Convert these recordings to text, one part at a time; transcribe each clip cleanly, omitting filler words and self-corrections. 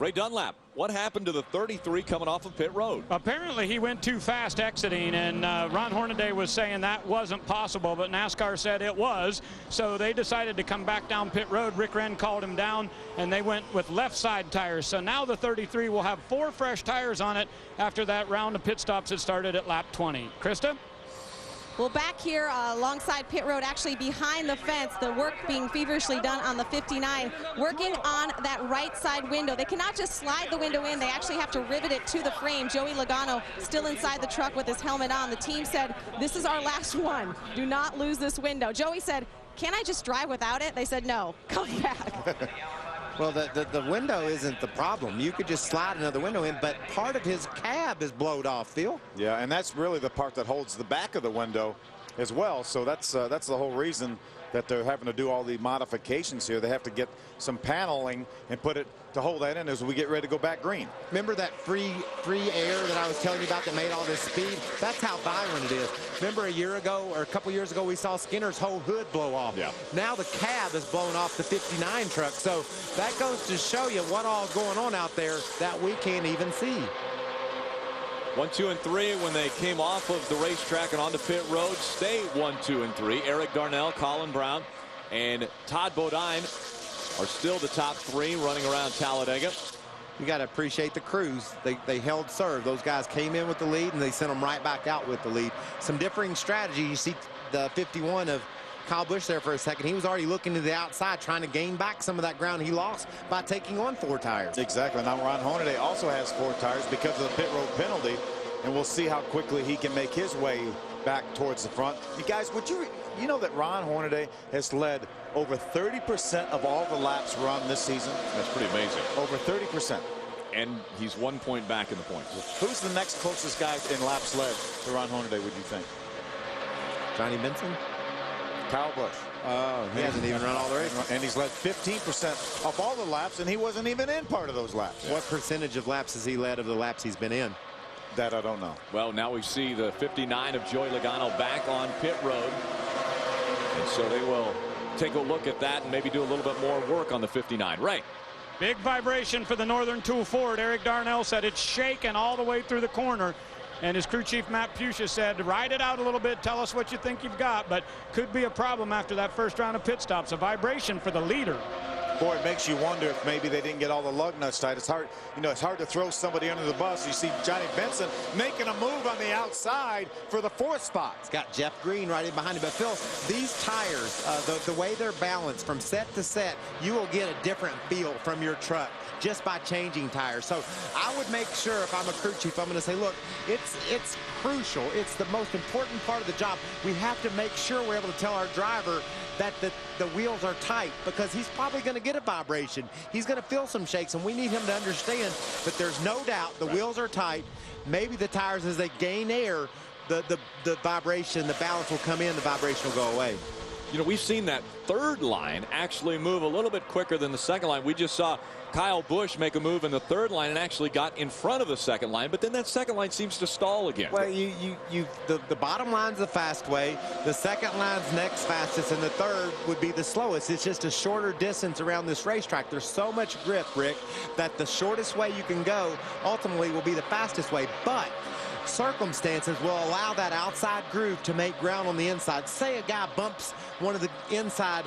Ray Dunlap, what happened to the 33 coming off of pit road? Apparently he went too fast exiting, and Ron Hornaday was saying that wasn't possible, but NASCAR said it was. So they decided to come back down pit road. Rick Wren called him down, and they went with left side tires. So now the 33 will have 4 fresh tires on it after that round of pit stops that started at lap 20. Krista? Well, back here alongside pit road, actually behind the fence, the work being feverishly done on the 59, working on that right side window. They cannot just slide the window in. They actually have to rivet it to the frame. Joey Logano still inside the truck with his helmet on. The team said, this is our last one. Do not lose this window. Joey said, can I just drive without it? They said, no, come back. Well, the window isn't the problem. You could just slide another window in, but part of his cab is blowed off, Phil. Yeah, and that's really the part that holds the back of the window as well. So that's the whole reason that they're having to do all the modifications here. They have to get some paneling and put it to hold that in as we get ready to go back green. Remember that free air that I was telling you about that made all this speed? That's how violent it is. Remember a year ago or a couple years ago we saw Skinner's whole hood blow off. Yeah. Now the cab is blown off the 59 truck. So that goes to show you what all going on out there that we can't even see. 1, 2, and 3 when they came off of the racetrack and onto pit road. Stay 1, 2, and 3. Eric Darnell, Colin Brown, and Todd Bodine are still the top 3 running around Talladega. You got to appreciate the crews. They held serve. Those guys came in with the lead and they sent them right back out with the lead. Some differing strategy. You see the 51 of Kyle Busch there for a second. He was already looking to the outside, trying to gain back some of that ground he lost by taking on 4 tires. Exactly. Now Ron Hornaday also has 4 tires because of the pit road penalty, and we'll see how quickly he can make his way back towards the front. You guys, would you know that Ron Hornaday has led over 30% of all the laps run this season? That's pretty amazing. Over 30%. And he's 1 point back in the points. Who's the next closest guy in laps led to Ron Hornaday, would you think? Johnny Benson? Kyle Busch. Oh, he hasn't even run all the races. And he's led 15% of all the laps, and he wasn't even in part of those laps. What percentage of laps has he led of the laps he's been in? That I don't know. Well, now we see the 59 of Joey Logano back on pit road. And so they will take a look at that and maybe do a little bit more work on the 59. Ray. Big vibration for the Northern Tool Ford. Eric Darnell said it's shaking all the way through the corner. And his crew chief, Matt Pucia, said, ride it out a little bit, tell us what you think you've got, but could be a problem after that first round of pit stops. A vibration for the leader. Boy, it makes you wonder if maybe they didn't get all the lug nuts tight. It's hard, you know, it's hard to throw somebody under the bus. You see Johnny Benson making a move on the outside for the 4th spot. It's got Jeff Green right in behind him. But Phil, these tires, the way they're balanced from set to set, you will get a different feel from your truck just by changing tires. So I would make sure, if I'm a crew chief, I'm going to say, look, it's crucial. It's the most important part of the job. We have to make sure we're able to tell our driver that the wheels are tight, because he's probably going to get a vibration. He's going to feel some shakes, and we need him to understand. But there's no doubt the wheels are tight. Maybe the tires, as they gain air, the vibration, the balance will come in, the vibration will go away. You know, we've seen that 3rd line actually move a little bit quicker than the 2nd line. We just saw Kyle Busch make a move in the 3rd line and actually got in front of the 2nd line, but then that 2nd line seems to stall again. Well, the bottom line's the fast way, the 2nd line's next fastest, and the 3rd would be the slowest. It's just a shorter distance around this racetrack. There's so much grip, Rick, that the shortest way you can go ultimately will be the fastest way. But circumstances will allow that outside groove to make ground on the inside. Say a guy bumps one of the inside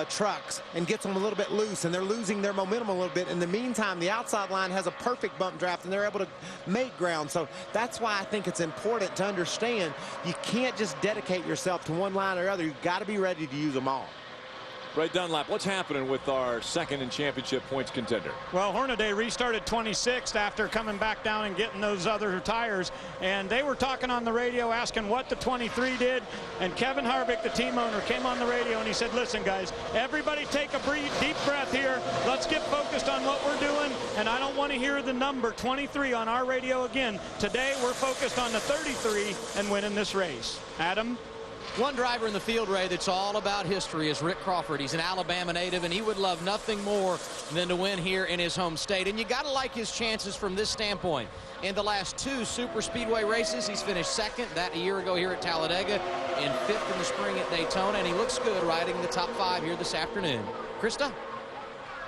trucks and gets them a little bit loose, and they're losing their momentum a little bit. In the meantime, the outside line has a perfect bump draft, and they're able to make ground. So that's why I think it's important to understand you can't just dedicate yourself to one line or other. You've got to be ready to use them all. Ray Dunlap, what's happening with our 2nd in championship points contender? Well, Hornaday restarted 26th after coming back down and getting those other tires. And they were talking on the radio asking what the 23 did. And Kevin Harvick, the team owner, came on the radio and he said, listen, guys, everybody take a deep breath here. Let's get focused on what we're doing. And I don't want to hear the number 23 on our radio again. Today, we're focused on the 33 and winning this race. Adam? One driver in the field, Ray, that's all about history is Rick Crawford. He's an Alabama native, and he would love nothing more than to win here in his home state. And you got to like his chances from this standpoint. In the last 2 super speedway races, he's finished 2nd, that a year ago here at Talladega, and 5th in the spring at Daytona, and he looks good riding the top 5 here this afternoon. Krista?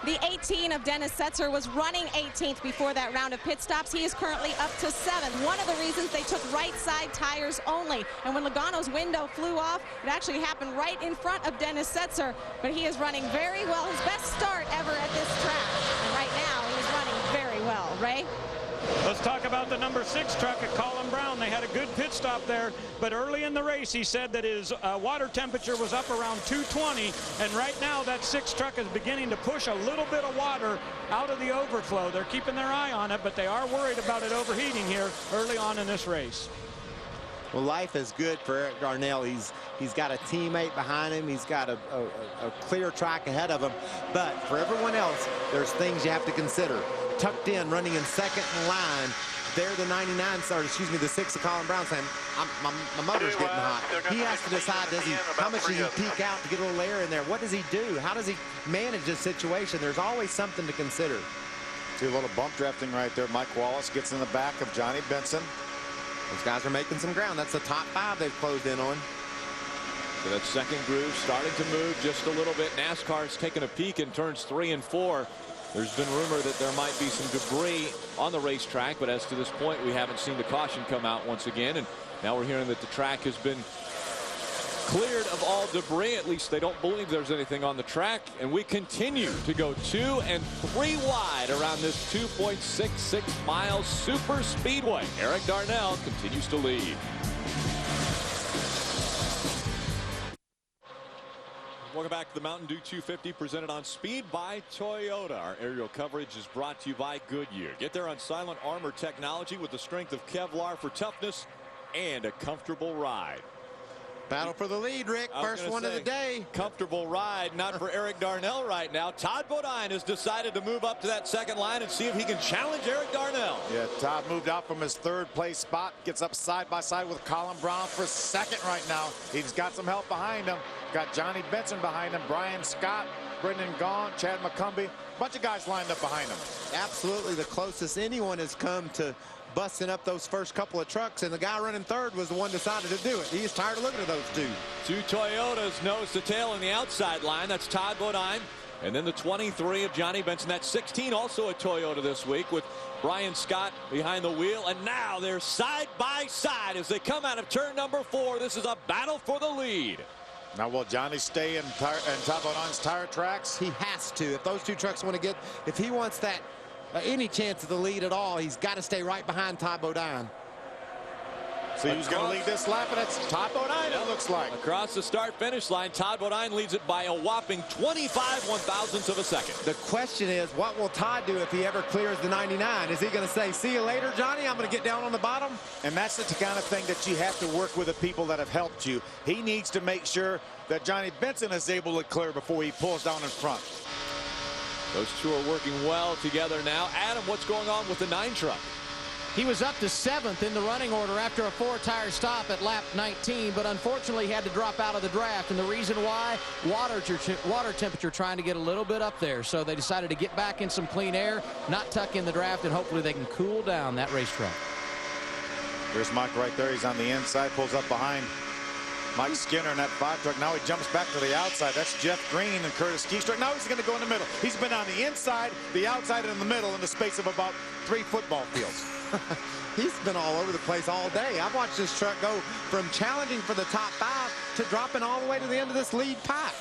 The 18 of Dennis Setzer was running 18th before that round of pit stops. He is currently up to 7th. One of the reasons they took right side tires only. And when Logano's window flew off, it actually happened right in front of Dennis Setzer. But he is running very well. His best start ever at this track. And right now, he is running very well. Ray? Let's talk about the number 6 truck at Colin Brown. They had a good pit stop there, but early in the race he said that his water temperature was up around 220, and right now that 6 truck is beginning to push a little bit of water out of the overflow. They're keeping their eye on it, but they are worried about it overheating here early on in this race. Well, life is good for Eric Darnell. He's got a teammate behind him. He's got a clear track ahead of him. But for everyone else, there's things you have to consider. Tucked in, running in second in line. There, the 99, or excuse me, the 6 of Colin Brown saying, my motor's getting hot. He has to decide, how much does he peek out to get a little air in there? What does he do? How does he manage this situation? There's always something to consider. See a little bump drafting right there. Mike Wallace gets in the back of Johnny Benson. Those guys are making some ground. That's the top 5 they've closed in on. So that second groove starting to move just a little bit. NASCAR's taking a peek in turns 3 and 4. There's been rumor that there might be some debris on the racetrack, but as to this point, we haven't seen the caution come out once again. And now we're hearing that the track has been cleared of all debris. At least they don't believe there's anything on the track. And we continue to go 2 and 3 wide around this 2.66 mile super speedway. Eric Darnell continues to lead. Welcome back to the Mountain Dew 250 presented on Speed by Toyota. Our aerial coverage is brought to you by Goodyear. Get there on silent armor technology with the strength of Kevlar for toughness and a comfortable ride. Battle for the lead, Rick. First one of the day. Comfortable ride, not for Eric Darnell right now. Todd Bodine has decided to move up to that second line and see if he can challenge Eric Darnell. Yeah, Todd moved out from his 3rd place spot, gets up side by side with Colin Brown for 2nd right now. He's got some help behind him. Got Johnny Benson behind him, Brian Scott, Brendan Gaughan, Chad McCumbee. Bunch of guys lined up behind him. Absolutely the closest anyone has come to busting up those first couple of trucks, and the guy running 3rd was the one decided to do it. He's tired of looking at those 2. 2 Toyotas nose to tail in the outside line. That's Todd Bodine. And then the 23 of Johnny Benson. That 16 also a Toyota this week with Brian Scott behind the wheel. And now they're side by side as they come out of turn number 4. This is a battle for the lead. Now will Johnny stay in Todd Bodine's tire tracks? He has to. If those 2 trucks want to get, if he wants that any chance of the lead at all, he's got to stay right behind Todd Bodine. So who's going to lead this lap? And that's Todd Bodine, it looks like. Across the start-finish line, Todd Bodine leads it by a whopping 25 one-thousandths of a second. The question is, what will Todd do if he ever clears the 99? Is he going to say, see you later, Johnny, I'm going to get down on the bottom? And that's the kind of thing that you have to work with the people that have helped you. He needs to make sure that Johnny Benson is able to clear before he pulls down in front. Those 2 are working well together now. Adam, what's going on with the 9 truck? He was up to 7th in the running order after a 4-tire stop at lap 19, but unfortunately he had to drop out of the draft. And the reason why, water temperature trying to get a little bit up there. So they decided to get back in some clean air, not tuck in the draft, and hopefully they can cool down that racetrack. There's Mike right there. He's on the inside, pulls up behind Mike Skinner in that 5 truck. Now he jumps back to the outside. That's Jeff Green and Curtis Keystruck. Now he's going to go in the middle. He's been on the inside, the outside, and in the middle in the space of about 3 football fields. He's been all over the place all day. I've watched this truck go from challenging for the top 5 to dropping all the way to the end of this lead pack.